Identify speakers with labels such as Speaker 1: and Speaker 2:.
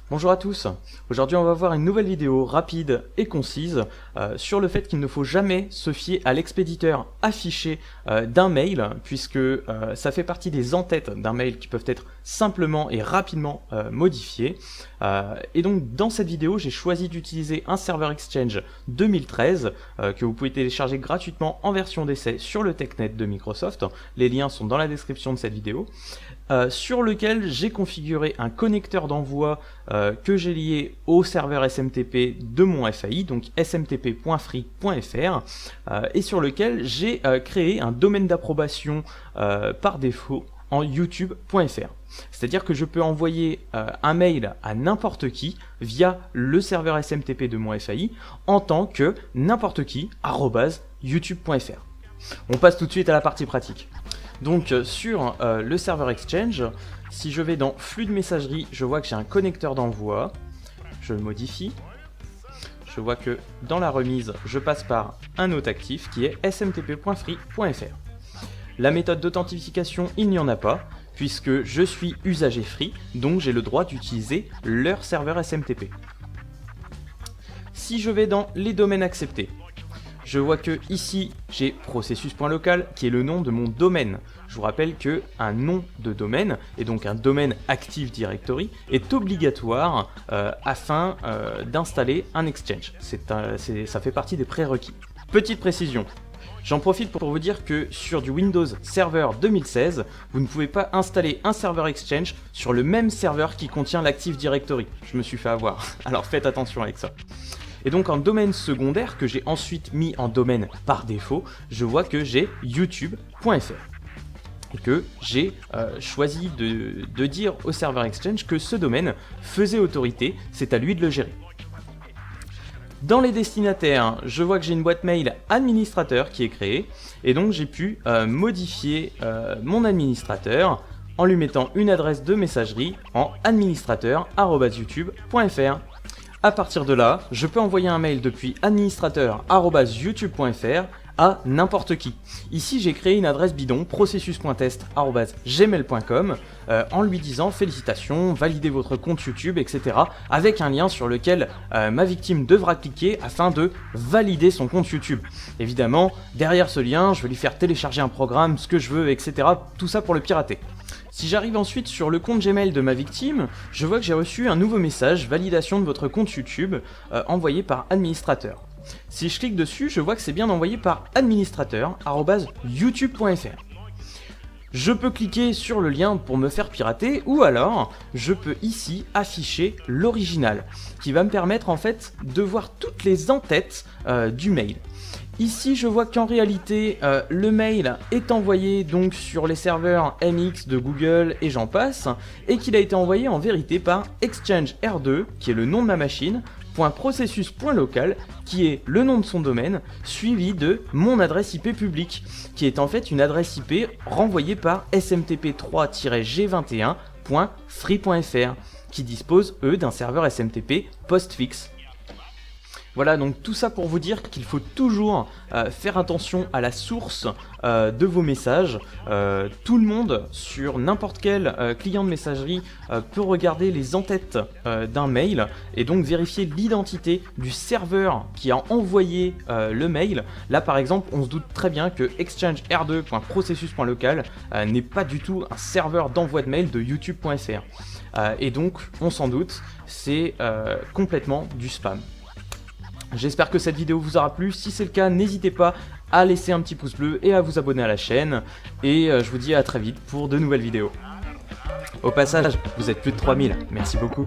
Speaker 1: Bonjour à tous, aujourd'hui on va voir une nouvelle vidéo rapide et concise sur le fait qu'il ne faut jamais se fier à l'expéditeur affiché d'un mail puisque ça fait partie des en-têtes d'un mail qui peuvent être simplement et rapidement modifiés. Et donc dans cette vidéo j'ai choisi d'utiliser un serveur Exchange 2013 que vous pouvez télécharger gratuitement en version d'essai sur le TechNet de Microsoft. Les liens sont dans la description de cette vidéo. Sur lequel j'ai configuré un connecteur d'envoi que j'ai lié au serveur SMTP de mon FAI, donc smtp.free.fr, et sur lequel j'ai créé un domaine d'approbation par défaut en youtube.fr. C'est-à-dire que je peux envoyer un mail à n'importe qui via le serveur SMTP de mon FAI en tant que n'importe qui @youtube.fr. On passe tout de suite à la partie pratique. Donc sur le serveur Exchange, si je vais dans flux de messagerie, je vois que j'ai un connecteur d'envoi, je le modifie, je vois que dans la remise, je passe par un autre actif qui est smtp.free.fr. La méthode d'authentification, il n'y en a pas, puisque je suis usager free, donc j'ai le droit d'utiliser leur serveur SMTP. Si je vais dans les domaines acceptés, je vois que ici j'ai processus.local qui est le nom de mon domaine. Je vous rappelle que un nom de domaine, et donc un domaine Active Directory, est obligatoire afin d'installer un Exchange. Ça fait partie des prérequis. Petite précision, j'en profite pour vous dire que sur du Windows Server 2016, vous ne pouvez pas installer un serveur Exchange sur le même serveur qui contient l'Active Directory. Je me suis fait avoir, alors faites attention avec ça. Et donc en domaine secondaire, que j'ai ensuite mis en domaine par défaut, je vois que j'ai youtube.fr. Et que j'ai choisi de dire au serveur Exchange que ce domaine faisait autorité, c'est à lui de le gérer. Dans les destinataires, je vois que j'ai une boîte mail administrateur qui est créée, et donc j'ai pu modifier mon administrateur en lui mettant une adresse de messagerie en administrateur@youtube.fr. À partir de là, je peux envoyer un mail depuis administrateur@youtube.fr à n'importe qui. Ici, j'ai créé une adresse bidon processus.test@gmail.com en lui disant félicitations, validez votre compte YouTube, etc. avec un lien sur lequel ma victime devra cliquer afin de valider son compte YouTube. Évidemment, derrière ce lien, je vais lui faire télécharger un programme, ce que je veux, etc. Tout ça pour le pirater. Si j'arrive ensuite sur le compte Gmail de ma victime, je vois que j'ai reçu un nouveau message, validation de votre compte YouTube, envoyé par administrateur. Si je clique dessus, je vois que c'est bien envoyé par administrateur@youtube.fr. Je peux cliquer sur le lien pour me faire pirater, ou alors je peux ici afficher l'original, qui va me permettre en fait de voir toutes les en-têtes du mail. Ici, je vois qu'en réalité, le mail est envoyé donc sur les serveurs MX de Google et j'en passe, et qu'il a été envoyé en vérité par Exchange R2, qui est le nom de ma machine, .processus.local, qui est le nom de son domaine, suivi de mon adresse IP publique, qui est en fait une adresse IP renvoyée par smtp3-g21.free.fr, qui dispose, eux, d'un serveur SMTP postfixe. Voilà, donc tout ça pour vous dire qu'il faut toujours faire attention à la source de vos messages. Tout le monde, sur n'importe quel client de messagerie, peut regarder les en-têtes d'un mail et donc vérifier l'identité du serveur qui a envoyé le mail. Là par exemple, on se doute très bien que exchange r2.processus.local n'est pas du tout un serveur d'envoi de mail de youtube.fr. Et donc, on s'en doute, c'est complètement du spam. J'espère que cette vidéo vous aura plu. Si c'est le cas, n'hésitez pas à laisser un petit pouce bleu et à vous abonner à la chaîne. Et je vous dis à très vite pour de nouvelles vidéos. Au passage, vous êtes plus de 3000. Merci beaucoup.